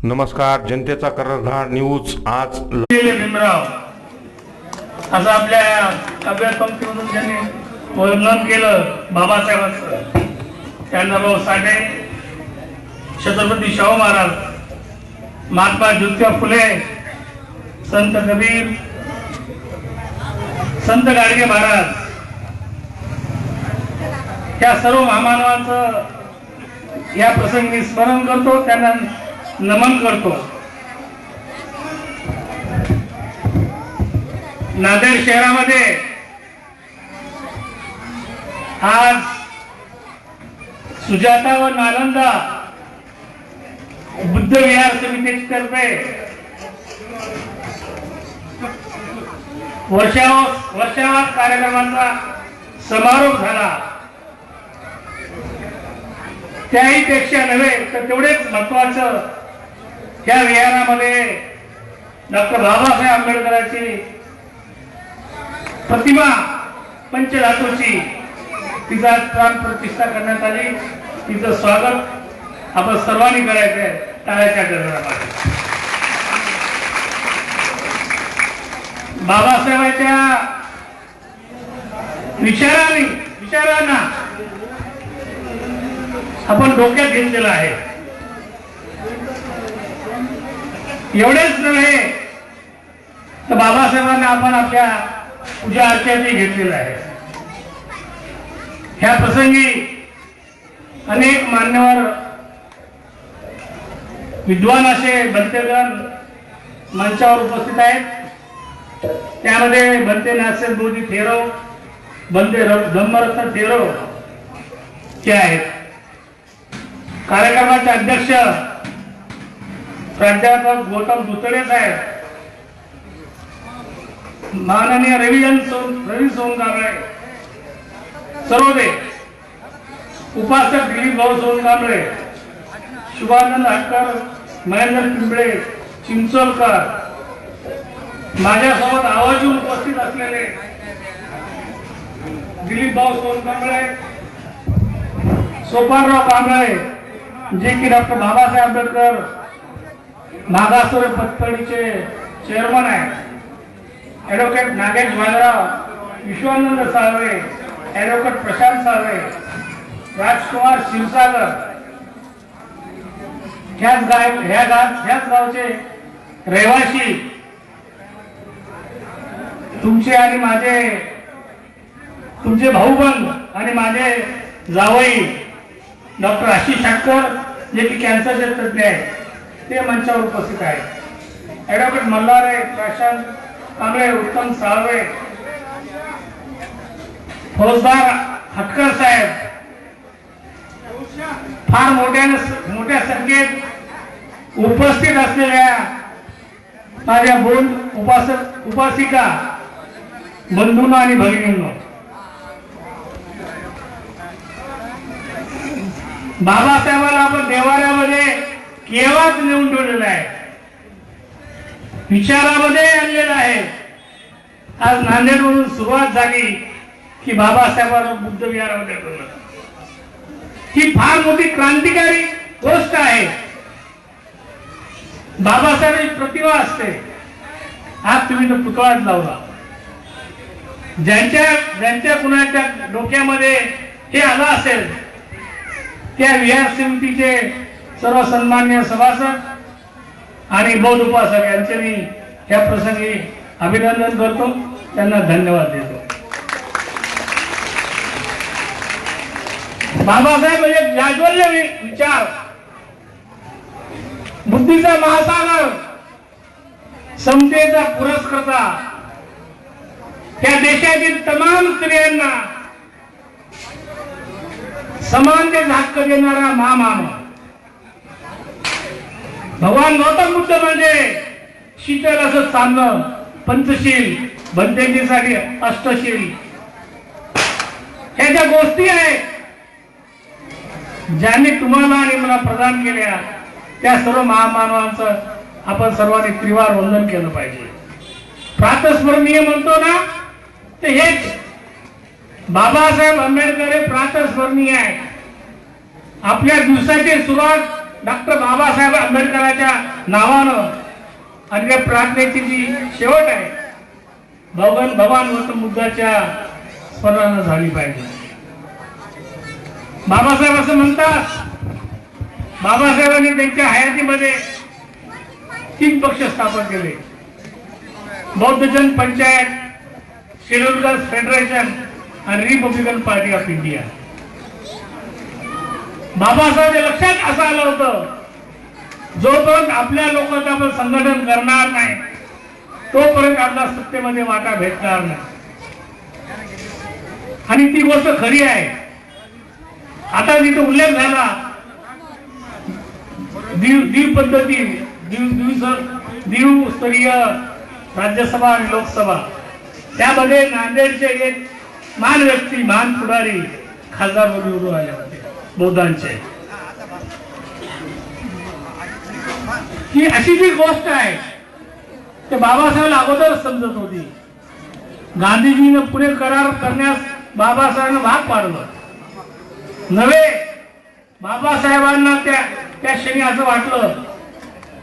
नमस्कार, जनतेचा कर्णधार न्यूज आज भीमराव असं आपल्या काव्य पंक्तीमधून त्यांनी वर्णन केलं बाबासाहेबांचं. अण्णाभाऊ साठे, छत्रपती शाहू महाराज, महात्मा ज्योतिबा फुले, संत कबीर, संत गाडगे महाराज, त्या सर्व महामानवांचं या प्रसंगी स्मरण करतो, त्यांना नमन करतो. नांदेड शहरामध्ये आज सुजाता व नालंदा बुद्ध विहार समितीतर्फे वर्षावर कार्यक्रमांचा समारोप झाला. त्याही पेक्षा नव्हे तर तेवढेच महत्वाचं, या विहारामध्ये डॉक्टर बाबासाहेब आंबेडकरांची प्रतिमा पंचधातूची तिचा प्राण प्रतिष्ठा करण्यात आली. तिचं स्वागत आपण सर्वांनी करायचं आहे टाळ्याच्या गजरामध्ये. बाबासाहेबांच्या विचारांना आपण डोक्यात घेतलेलं आहे. एवढेच नव्हे तर बाबासाहेबांना आपण आपल्या पूजा अर्चनाही घेतलेलं आहे. ह्या प्रसंगी अनेक मान्यवर विद्वान असे बंतेगण मंचावर उपस्थित आहेत. त्यामध्ये बंते नागसेन बोधी थेरो, बंते धम्मरत्न थेरो ते आहेत. कार्यक्रमाचे अध्यक्ष प्राध्यापक गौतम दुतडे साहेब, माननीय रवी सोनकांबळे सर्वोदय, उपासक दिलीप भाऊ सोनकांबळे, शुभानंद हटकर, महेंद्र पिंपळे, चिंचोलकर, माझ्यासोबत आवाजून उपस्थित असलेले दिलीप भाऊ सोनकांबळे, सोपानराव कांबळे, जे की डॉक्टर बाबासाहेब आंबेडकर मागासवर्गीय पतपेढीचे चेअरमन आहेत, ॲडव्होकेट नागेश भालराव, विश्वानंद साळवे, ॲडव्होकेट प्रशांत साळवे, राजकुमार क्षीरसागर, ह्याच गावचे रहिवासी, तुमचे आणि माझे, तुमचे भाऊबंद आणि माझे जावई डॉक्टर आशिष ठाकर, जे की कॅन्सरचे तज्ञ आहेत, ते मंचावर उपस्थित आहेत. ॲडव्होकेट मल्हारे, प्रशांत कांबळे, उत्तम साळवे, फौजदार हटकर साहेब, फार मोठ्या संख्येत उपस्थित असलेल्या माझ्या बोल उपासिका बंधूंनो आणि भगिनींनो, बाबासाहेबांना आपण देवाऱ्यामध्ये केव्हाच नेऊन ठेवलेलं आहे, विचारामध्ये आणलेलं आहे. आज नांदेडवरून सुरुवात झाली की बाबासाहेबांना बुद्ध विहारामध्ये ठेवलं. ही फार मोठी क्रांतिकारी गोष्ट आहे. बाबासाहेबांची प्रतिमा असते. आज तुम्ही तो पुतळाच लावला. ज्यांच्या कुणाच्या डोक्यामध्ये हे आलं असेल, त्या विहार समितीचे सर्व सन्मान्य सभासद आणि बौद्ध उपासक यांचे मी या प्रसंगी अभिनंदन करतो, त्यांना धन्यवाद देतो. बाबासाहेब म्हणजे जाज्वल्य विचार, बुद्धीचा महासागर, समतेचा पुरस्कर्ता, त्या देशातील तमाम स्त्रियांना समानतेचा हक्क देणारा महामानव. भगवान गौतम बुद्ध म्हणजे शीतल असं चालणं, पंचशील, बंधेसाठी अष्टशील, ह्या ज्या गोष्टी आहेत ज्यांनी तुम्हाला आणि मला प्रदान केल्या, त्या सर्व महामानवांचं आपण सर्वांनी त्रिवार वंदन केलं पाहिजे. प्रातस्मरणीय म्हणतो ना, ते हेच बाबासाहेब आंबेडकर हे प्रातस्मरणीय आहे. आपल्या दिवसाची सुरुवात डॉक्टर बाबासाहेब आंबेडकरांच्या नावानं आणि त्या प्रार्थनेची जी शेवट आहे भगवान गौतम बुद्धाच्या स्मरणानं झाली पाहिजे. बाबासाहेब असं म्हणतात, बाबासाहेबांनी त्यांच्या हयातीमध्ये 3 पक्ष स्थापन केले: बौद्ध जन पंचायत, शेड्यूल कास्ट फेडरेशन आणि Republican party of India. Babasaheb लक्षात असं आलं होतं, जोपर्यंत आपल्या लोकांचं आपण संघटन करणार नाही तोपर्यंत आपला सत्तेमध्ये वाटा भेटणार नाही. आणि ती गोष्ट खरी आहे. आता जिथे उल्लेख झाला द्विव पद्धती, द्विस्तरीय राज्यसभा आणि लोकसभा, त्यामध्ये नांदेडचे एक महान व्यक्ती, महान पुढारी खासदार निवडून आले होते बौद्धांचे. ही अशी जी गोष्ट आहे ते बाबासाहेब अगोदर समजत होती. गांधीजीने पुढे करार करण्यास बाबासाहेबांना भाग पाडलं नव्हे. बाबासाहेबांना त्या क्षणी असं वाटलं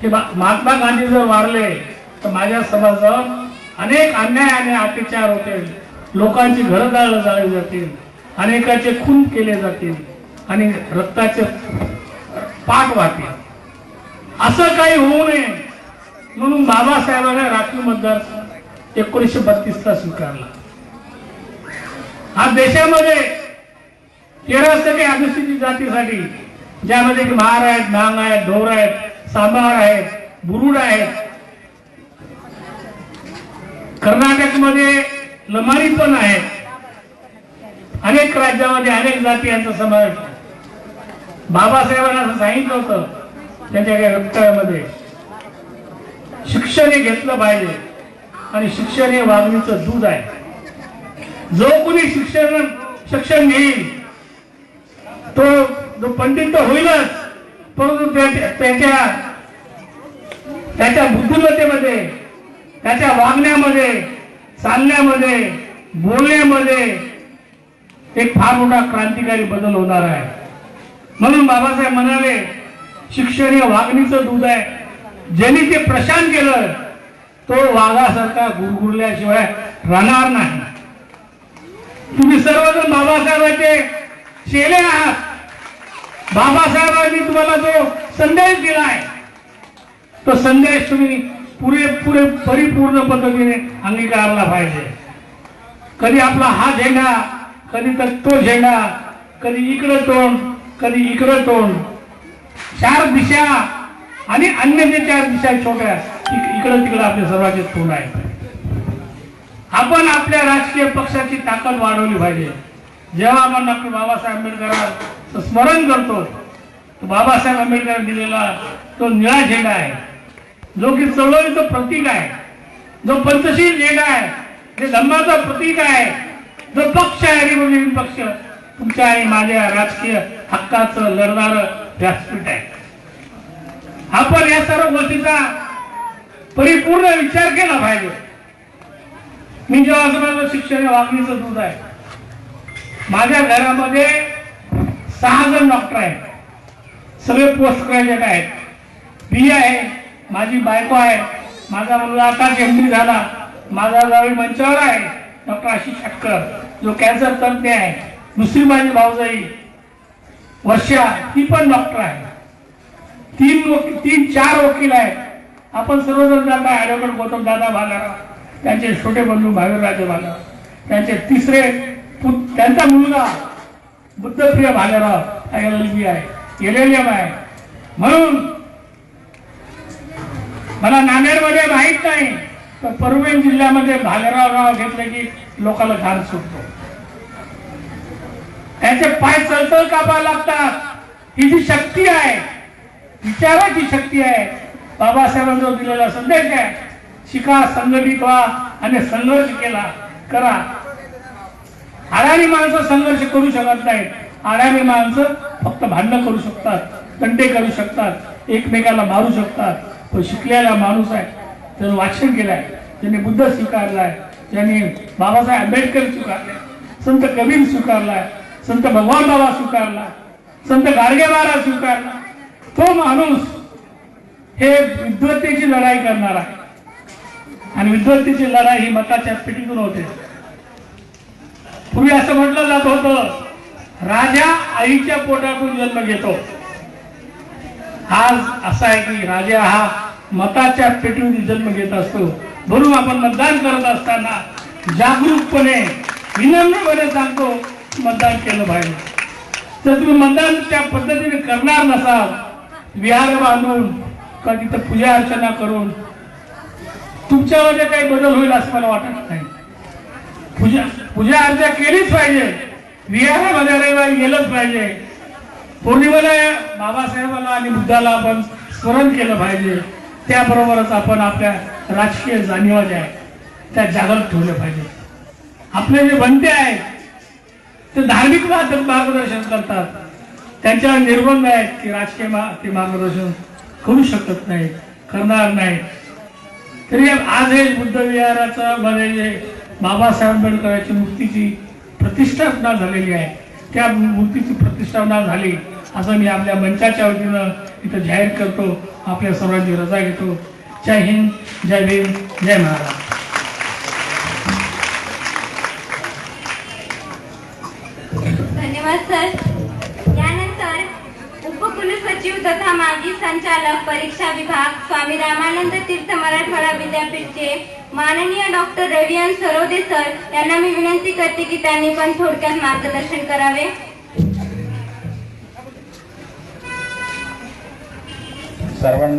की महात्मा गांधी जर वारले तर माझ्या समाजावर अनेक अन्याय आणि अत्याचार होतील, लोकांची घरं जाळली जातील, अनेकाचे खून केले जातील आणि रक्ताचे पाठ वाहतील. असं काही होऊ नये म्हणून बाबासाहेबांनी राखीव मतदारसंघ 1932ला स्वीकारला. आज देशामध्ये 13% अनुसूचित जातीसाठी, ज्यामध्ये महार आहेत, नांग आहेत, ढोर आहेत, सांबार आहेत, बुरुड आहेत. कर्नाटकमध्ये लमारी पण आहेत. अनेक राज्यामध्ये अनेक जाती यांचा समावेश. बाबासाहेबांना असं सांगितलं होतं त्यांच्या वक्तव्यामध्ये, शिक्षण हे घेतलं पाहिजे आणि शिक्षण हे वागणीचं दूध आहे. जो कोणी शिक्षण घेईल तो पंडित तर होईलच, परंतु त्याच्या बुद्धिमत्तेमध्ये, त्याच्या वागण्यामध्ये, चालण्यामध्ये, बोलण्यामध्ये एक फार मोठा क्रांतिकारी बदल होणार आहे. म्हणून बाबासाहेब म्हणाले, शिक्षण हे वागणीचं दूध आहे. ज्यांनी ते प्रशांत केलं तो वाघासारखा गुरगुरल्याशिवाय राहणार नाही. तुम्ही सर्वजण बाबासाहेबांचे चेले आहात. बाबासाहेबांनी तुम्हाला जो संदेश दिलाय तो संदेश तुम्ही पुरेपुरे परिपूर्ण पद्धतीने अंगीकारला पाहिजे. कधी आपला हा झेंडा, कधी तर तो झेंडा, कधी इकडं तोंड, कधी इकडं तोंड, 4 दिशा आणि अन्य जे 4 दिशा छोट्या इकडं तिकडं आपल्या सर्वांचे तोंड आहे. आपण आपल्या राजकीय पक्षाची ताकद वाढवली पाहिजे. जेव्हा आपण डॉक्टर बाबासाहेब आंबेडकरांचं स्मरण करतो, तो बाबासाहेब आंबेडकर दिलेला तो निळा झेंडा आहे, जो की चळवळीचं प्रतीक आहे, जो पंचशील झेंडा आहे, जे धम्माचं प्रतीक आहे, जो पक्ष आहे रिपब्लिकन पक्ष, तुमच्या आणि माझ्या राजकीय हक्काचं लढणारं व्यासपीठ आहे. आपण या सर्व गोष्टीचा परिपूर्ण विचार केला पाहिजे. मी जेव्हा असं शिक्षण वागणीचं दूध आहे, माझ्या घरामध्ये 6 जण डॉक्टर आहेत, सगळे पोस्ट ग्रॅज्युएट आहेत. बी आहे, माझी बायको आहे, माझा मुलगा आता MD झाला, माझा जावई मंचावर आहे डॉक्टर आशिष षटकर, जो कॅन्सर तज्ञ आहे. दुसरी माझी भाऊजाई वर्षा, ती पण डॉक्टर आहे. 3-4 वकील आहेत. आपण सर्वजण जाता ॲडव्होकेट गौतम दादा भालेराव, त्यांचे छोटे बंधू भावीराजे भालेराव, त्यांचे तिसरे त्यांचा मुलगा बुद्धप्रिय भालेराव LLB आहे, LLM आहे. म्हणून मला नांदेडमध्ये माहीत नाही, तर परभणी जिल्ह्यामध्ये भालेराव नाव घेतलं की लोकांना घाण सुटतो. त्यांचे पाय चलचल कापायला लागतात. ही जी शक्ती आहे, विचाराची शक्ती आहे, बाबासाहेबांचा दिलेला संदेश आहे. शिका, संघटित व्हा आणि संघर्ष करा. अडाणी माणसं संघर्ष करू शकत नाहीत. अडाणी माणसं फक्त भांडणं करू शकतात, तंटे करू शकतात, एकमेकाला मारू शकतात. तो शिकलेला माणूस आहे, त्यानं वाचन केलंय, ज्यांनी बुद्ध स्वीकारलाय, ज्यांनी बाबासाहेब आंबेडकर स्वीकारले, संत कबीर स्वीकारलाय, संत भगवान बाबा स्वीकारला, संत गाडगे महाराज स्वीकारला. तो माणूस हे विद्वत्तेची लढाई करणार आहे आणि विद्वत्तेची लढाई ही मताच्या पेटीतून होते. पूर्वी असं म्हटलं जात होतं राजा आईच्या पोटातून जन्म घेतो. आज असा आहे की राजा हा मताच्या पेटीतून जन्म घेत असतो. म्हणून आपण मतदान करत असताना जागरूकपणे विनम्रपणे सांगतो मतदान केलं पाहिजे. जर तुम्ही मतदान त्या पद्धतीने करणार नसाल, विहार बांधून का तिथं पूजा अर्चना करून तुमच्यामध्ये काही बदल होईल असं मला वाटत नाही. पूजा अर्चा केलीच पाहिजे, विहारामध्ये रविवारी गेलंच पाहिजे, पौर्णिमेला बाबासाहेबांना आणि बुद्धाला आपण स्मरण केलं पाहिजे. त्याबरोबरच आपण आपल्या राजकीय जाणीवा ज्या आहेत त्या जागृत ठेवल्या पाहिजे. आपले जे बनते आहेत ते धार्मिक मार्गदर्शन करतात, त्यांच्यावर निर्बंध आहेत की राजकीय ते मार्गदर्शन करू शकत नाही, करणार नाही. तरी आज हे बुद्ध विहाराचं मध्ये जे बाबासाहेब आंबेडकरांची मूर्तीची प्रतिष्ठापना झालेली आहे, त्या मूर्तीची प्रतिष्ठापना झाली असं मी आपल्या मंचाच्या वतीनं इथं जाहीर करतो. आपल्या सर्वांची रजा घेतो. जय हिंद, जय भीम, जय महाराज. धन्यवाद सर. यानंतर उपकुलसचिव तथा माजी संचालक परीक्षा विभाग स्वामी रामानंद तीर्थ मराठवाडा विद्यापीठचे माननीय डॉक्टर रवियन सरोदे सर यांना मी विनंती करते की त्यांनी पण थोडक्यात मार्गदर्शन करावे. सर्वांना